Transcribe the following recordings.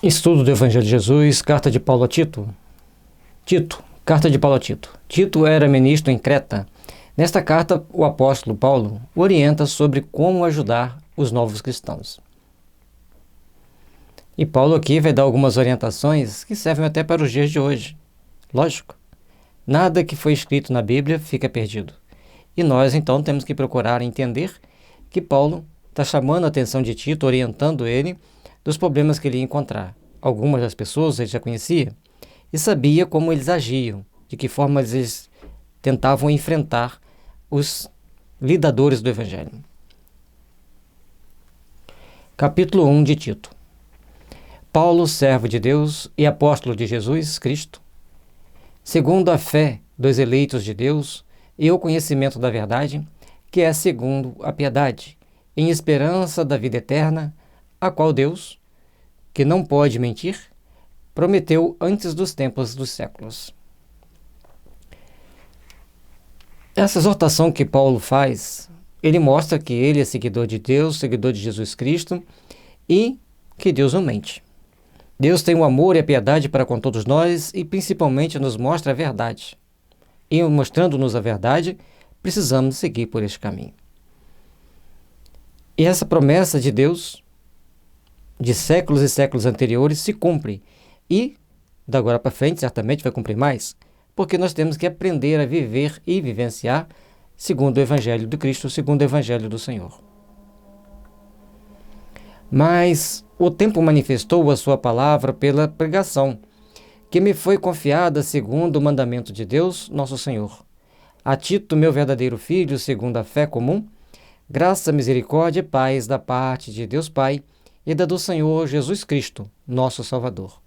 Estudo do Evangelho de Jesus, carta de Paulo a Tito. Carta de Paulo a Tito. Tito era ministro em Creta. Nesta carta, o apóstolo Paulo orienta sobre como ajudar os novos cristãos. E Paulo aqui vai dar algumas orientações que servem até para os dias de hoje. Lógico, nada que foi escrito na Bíblia fica perdido. E nós, então, temos que procurar entender que Paulo está chamando a atenção de Tito, orientando ele dos problemas que ele ia encontrar. Algumas das pessoas ele já conhecia e sabia como eles agiam, de que forma eles tentavam enfrentar os lidadores do Evangelho. Capítulo 1 de Tito. Paulo, servo de Deus e apóstolo de Jesus Cristo, segundo a fé dos eleitos de Deus e o conhecimento da verdade, que é segundo a piedade, em esperança da vida eterna, a qual Deus, que não pode mentir, prometeu antes dos tempos dos séculos. Essa exortação que Paulo faz, ele mostra que ele é seguidor de Deus, seguidor de Jesus Cristo, e que Deus não mente. Deus tem o amor e a piedade para com todos nós e principalmente nos mostra a verdade. E mostrando-nos a verdade, precisamos seguir por este caminho. E essa promessa de Deus, de séculos e séculos anteriores, se cumpre. E, da agora para frente, certamente vai cumprir mais, porque nós temos que aprender a viver e vivenciar segundo o Evangelho de Cristo, segundo o Evangelho do Senhor. Mas o tempo manifestou a sua palavra pela pregação, que me foi confiada segundo o mandamento de Deus, nosso Senhor. A Tito, meu verdadeiro filho, segundo a fé comum, graça, misericórdia e paz da parte de Deus Pai e da do Senhor Jesus Cristo, nosso Salvador.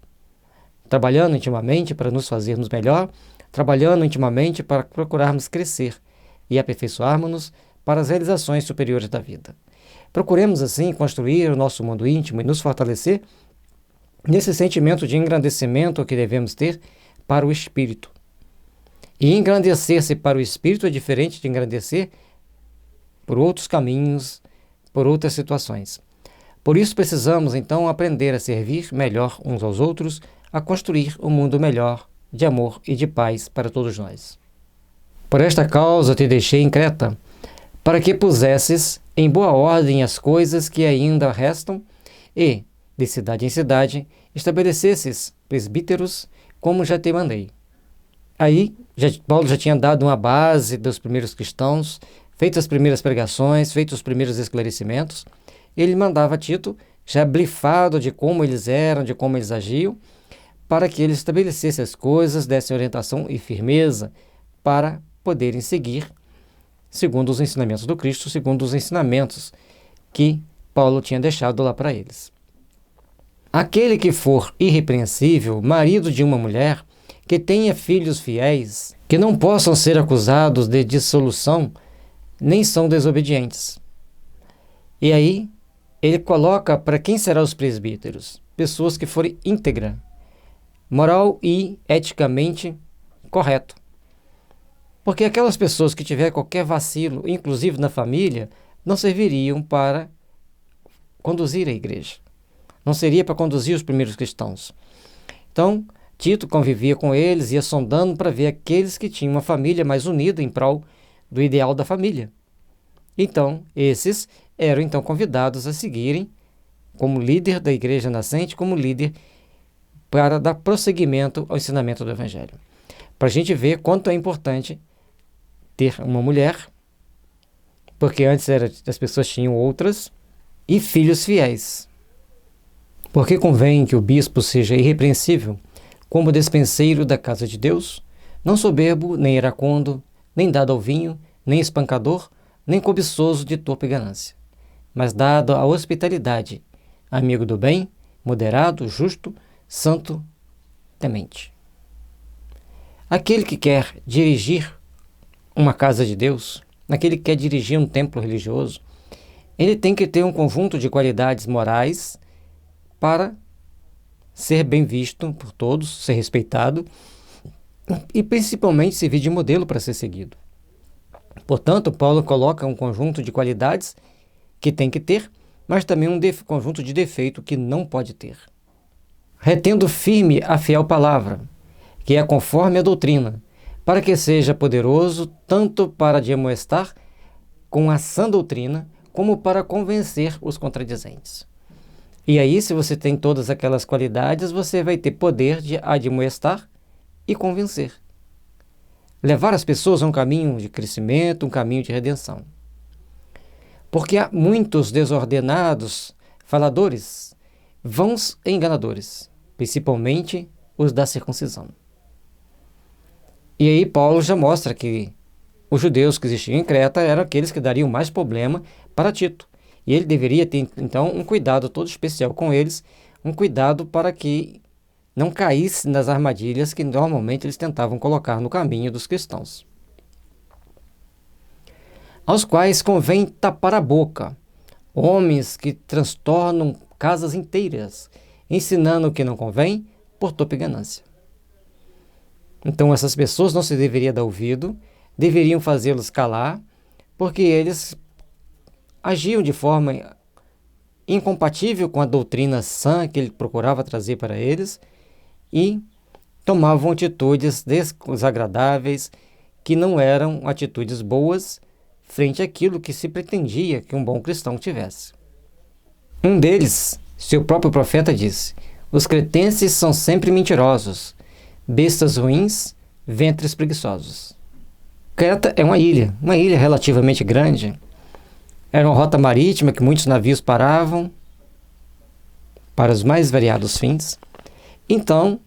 Trabalhando intimamente para nos fazermos melhor, trabalhando intimamente para procurarmos crescer e aperfeiçoarmos-nos para as realizações superiores da vida. Procuremos, assim, construir o nosso mundo íntimo e nos fortalecer nesse sentimento de engrandecimento que devemos ter para o Espírito. E engrandecer-se para o Espírito é diferente de engrandecer por outros caminhos, por outras situações. Por isso precisamos, então, aprender a servir melhor uns aos outros, a construir um mundo melhor, de amor e de paz para todos nós. Por esta causa te deixei em Creta, para que pusesses em boa ordem as coisas que ainda restam e, de cidade em cidade, estabelecesses presbíteros, como já te mandei. Aí, Paulo já tinha dado uma base dos primeiros cristãos, feito as primeiras pregações, feito os primeiros esclarecimentos. Ele mandava Tito, já blifado de como eles eram, de como eles agiam, para que ele estabelecesse as coisas, desse orientação e firmeza para poderem seguir segundo os ensinamentos do Cristo, segundo os ensinamentos que Paulo tinha deixado lá para eles. Aquele que for irrepreensível, marido de uma mulher, que tenha filhos fiéis, que não possam ser acusados de dissolução, nem são desobedientes. E aí, ele coloca para quem serão os presbíteros? Pessoas que forem íntegra, moral e eticamente correto. Porque aquelas pessoas que tiverem qualquer vacilo, inclusive na família, não serviriam para conduzir a igreja. Não seria para conduzir os primeiros cristãos. Então, Tito convivia com eles, ia sondando para ver aqueles que tinham uma família mais unida em prol do ideal da família. Então, esses eram então convidados a seguirem como líder da igreja nascente, como líder para dar prosseguimento ao ensinamento do Evangelho. Para a gente ver quanto é importante ter uma mulher, porque antes as pessoas tinham outras, e filhos fiéis. Porque convém que o bispo seja irrepreensível, como despenseiro da casa de Deus, não soberbo, nem iracundo, nem dado ao vinho, nem espancador, nem cobiçoso de torpe ganância, mas dado à hospitalidade, amigo do bem, moderado, justo, santo, temente. Aquele que quer dirigir uma casa de Deus, aquele que quer dirigir um templo religioso, ele tem que ter um conjunto de qualidades morais para ser bem visto por todos, ser respeitado e principalmente servir de modelo para ser seguido. Portanto, Paulo coloca um conjunto de qualidades que tem que ter, mas também um conjunto de defeito que não pode ter. retendo firme a fiel palavra, que é conforme a doutrina, para que seja poderoso tanto para admoestar com a sã doutrina, como para convencer os contradizentes. E aí, se você tem todas aquelas qualidades, você vai ter poder de admoestar e convencer. Levar as pessoas a um caminho de crescimento, um caminho de redenção. Porque há muitos desordenados faladores, vãos e enganadores, principalmente os da circuncisão. E aí Paulo já mostra que os judeus que existiam em Creta eram aqueles que dariam mais problema para Tito. E ele deveria ter, então, um cuidado todo especial com eles, um cuidado para que não caísse nas armadilhas que normalmente eles tentavam colocar no caminho dos cristãos. Aos quais convém tapar a boca, homens que transtornam casas inteiras, ensinando o que não convém por topa e ganância. Então essas pessoas não se deveria dar ouvido, deveriam fazê-los calar, porque eles agiam de forma incompatível com a doutrina sã que ele procurava trazer para eles e tomavam atitudes desagradáveis que não eram atitudes boas frente àquilo que se pretendia que um bom cristão tivesse. Um deles, seu próprio profeta, disse: os cretenses são sempre mentirosos, bestas ruins, ventres preguiçosos. Creta é uma ilha relativamente grande. Era uma rota marítima que muitos navios paravam para os mais variados fins. Então,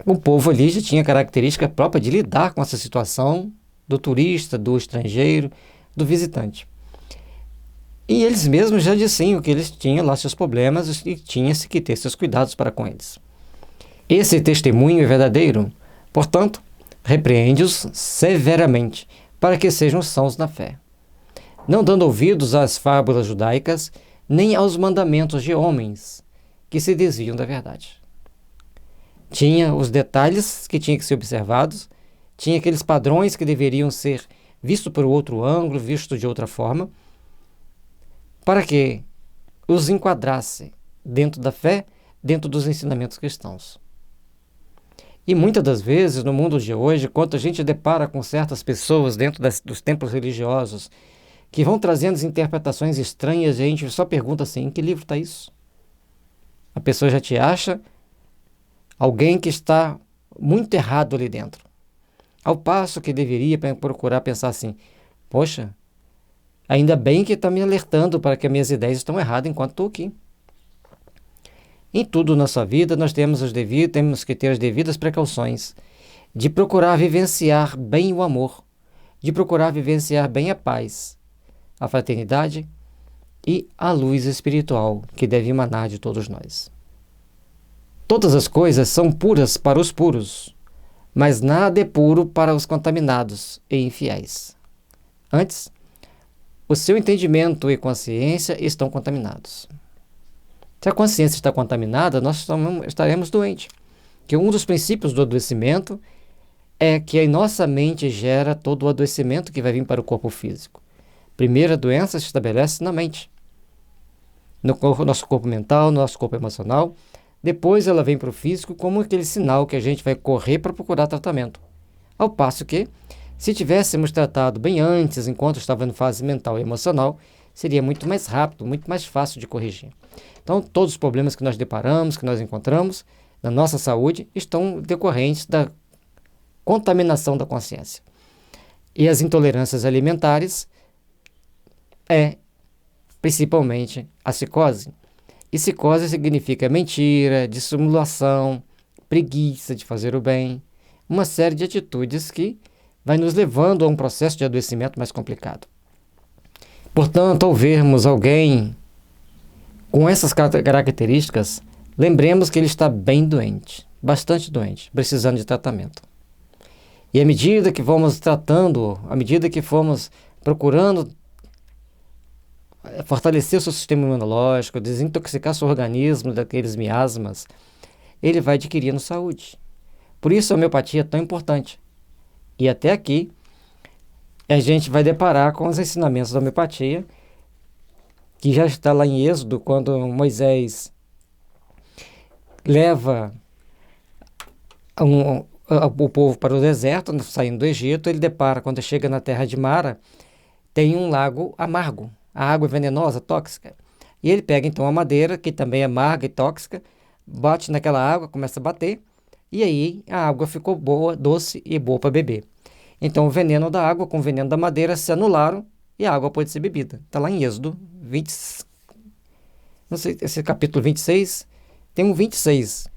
o povo ali já tinha característica própria de lidar com essa situação do turista, do estrangeiro, do visitante. E eles mesmos já diziam que eles tinham lá seus problemas e tinha-se que ter seus cuidados para com eles. Esse testemunho é verdadeiro, portanto, repreende-os severamente, para que sejam sãos na fé, não dando ouvidos às fábulas judaicas, nem aos mandamentos de homens que se desviam da verdade. Tinha os detalhes que tinham que ser observados, tinha aqueles padrões que deveriam ser vistos por outro ângulo, vistos de outra forma, para que os enquadrasse dentro da fé, dentro dos ensinamentos cristãos. E muitas das vezes, no mundo de hoje, quando a gente depara com certas pessoas dentro dos templos religiosos que vão trazendo interpretações estranhas, e a gente só pergunta assim: em que livro está isso? A pessoa já te acha alguém que está muito errado ali dentro. Ao passo que deveria procurar pensar assim: poxa, ainda bem que está me alertando para que as minhas ideias estão erradas enquanto estou aqui. Em tudo na sua vida, nós temos que ter as devidas precauções de procurar vivenciar bem o amor, de procurar vivenciar bem a paz, a fraternidade e a luz espiritual que deve emanar de todos nós. Todas as coisas são puras para os puros, mas nada é puro para os contaminados e infiéis. Antes, o seu entendimento e consciência estão contaminados. Se a consciência está contaminada, nós estaremos doentes. Que um dos princípios do adoecimento é que a nossa mente gera todo o adoecimento que vai vir para o corpo físico. Primeiro, a doença se estabelece na mente, no nosso corpo mental, no nosso corpo emocional. Depois ela vem para o físico como aquele sinal que a gente vai correr para procurar tratamento. Ao passo que, se tivéssemos tratado bem antes, enquanto estava em fase mental e emocional, seria muito mais rápido, muito mais fácil de corrigir. Então, todos os problemas que nós deparamos, que nós encontramos na nossa saúde, estão decorrentes da contaminação da consciência. E as intolerâncias alimentares principalmente a psicose. E psicose significa mentira, dissimulação, preguiça de fazer o bem, uma série de atitudes que vai nos levando a um processo de adoecimento mais complicado. Portanto, ao vermos alguém com essas características, lembremos que ele está bem doente, bastante doente, precisando de tratamento. E à medida que vamos tratando, à medida que fomos procurando fortalecer o seu sistema imunológico, desintoxicar seu organismo daqueles miasmas, ele vai adquirindo saúde. Por isso a homeopatia é tão importante. E até aqui, a gente vai deparar com os ensinamentos da homeopatia, que já está lá em Êxodo, quando Moisés leva o povo para o deserto, saindo do Egito. Ele depara, quando chega na terra de Mara, tem um lago amargo, a água é venenosa, tóxica. E ele pega então a madeira, que também é amarga e tóxica, bate naquela água, começa a bater, e aí a água ficou boa, doce e boa para beber. Então o veneno da água com o veneno da madeira se anularam e a água pode ser bebida. Está lá em Êxodo 20, não sei, esse capítulo 26, tem um 26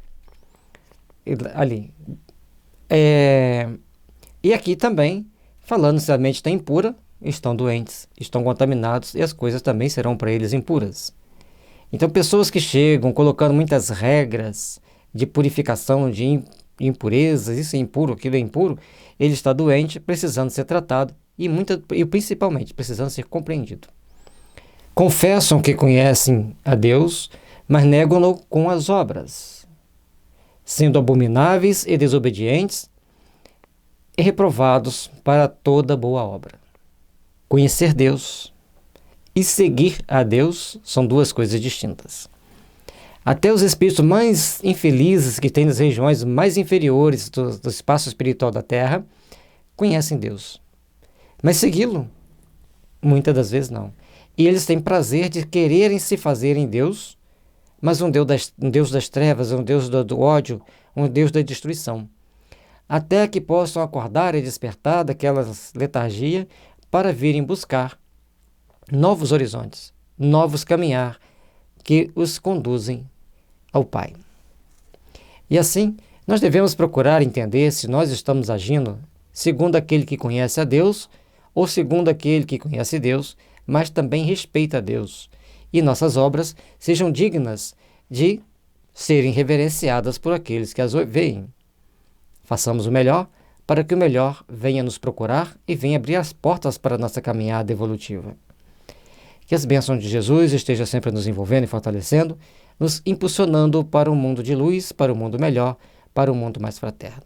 ali. E aqui também, falando se a mente está impura, estão doentes, estão contaminados e as coisas também serão para eles impuras. Então, pessoas que chegam colocando muitas regras de purificação de impurezas, isso é impuro, aquilo é impuro, ele está doente, precisando ser tratado e principalmente precisando ser compreendido. Confessam que conhecem a Deus, mas negam-no com as obras, sendo abomináveis e desobedientes e reprovados para toda boa obra. Conhecer Deus e seguir a Deus são duas coisas distintas. Até os espíritos mais infelizes que têm nas regiões mais inferiores do espaço espiritual da Terra conhecem Deus. Mas segui-lo, muitas das vezes não. E eles têm prazer de quererem se fazer em Deus, mas um Deus das trevas, um Deus do ódio, um Deus da destruição. Até que possam acordar e despertar daquela letargia para virem buscar novos horizontes, novos caminhar que os conduzem ao Pai. E assim, nós devemos procurar entender se nós estamos agindo segundo aquele que conhece a Deus ou segundo aquele que conhece Deus, mas também respeita a Deus, e nossas obras sejam dignas de serem reverenciadas por aqueles que as veem. Façamos o melhor para que o melhor venha nos procurar e venha abrir as portas para a nossa caminhada evolutiva. Que as bênçãos de Jesus estejam sempre nos envolvendo e fortalecendo, nos impulsionando para um mundo de luz, para um mundo melhor, para um mundo mais fraterno.